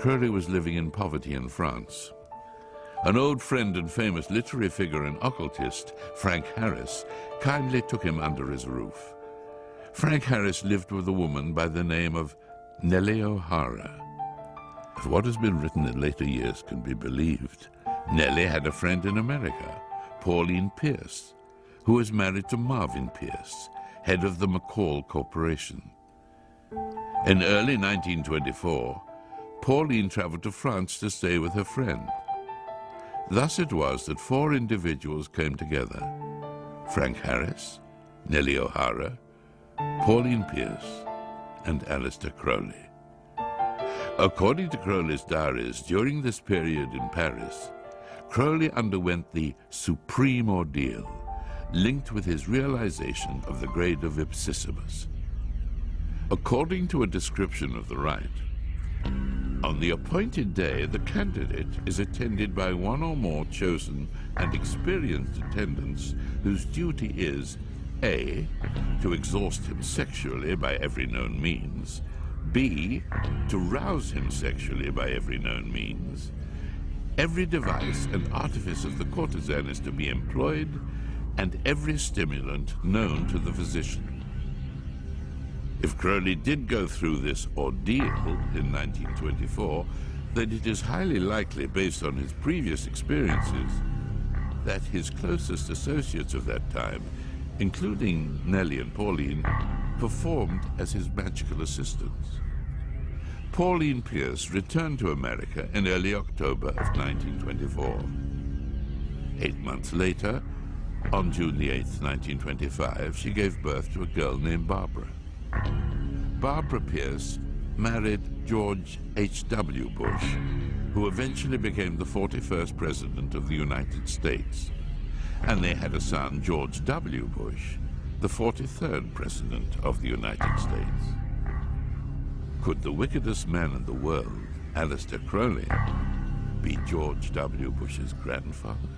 Crowley was living in poverty in France. An old friend and famous literary figure and occultist, Frank Harris, kindly took him under his roof. Frank Harris lived with a woman by the name of Nellie O'Hara. If what has been written in later years can be believed, Nellie had a friend in America, Pauline Pierce, who was married to Marvin Pierce, head of the McCall Corporation. In early 1924, Pauline traveled to France to stay with her friend. Thus it was that four individuals came together: Frank Harris, Nellie O'Hara, Pauline Pierce, and Aleister Crowley. According to Crowley's diaries, during this period in Paris, Crowley underwent the supreme ordeal, linked with his realization of the grade of Ipsissimus. According to a description of the rite, on the appointed day, the candidate is attended by one or more chosen and experienced attendants whose duty is A, to exhaust him sexually by every known means, B, to rouse him sexually by every known means. Every device and artifice of the courtesan is to be employed, and every stimulant known to the physician. If Crowley did go through this ordeal in 1924, then it is highly likely, based on his previous experiences, that his closest associates of that time, including Nellie and Pauline, performed as his magical assistants. Pauline Pierce returned to America in early October of 1924. 8 months later, on June the 8th, 1925, she gave birth to a girl named Barbara. Barbara Pierce married George H.W. Bush, who eventually became the 41st President of the United States, and they had a son, George W. Bush, the 43rd President of the United States. Could the wickedest man in the world, Aleister Crowley, be George W. Bush's grandfather?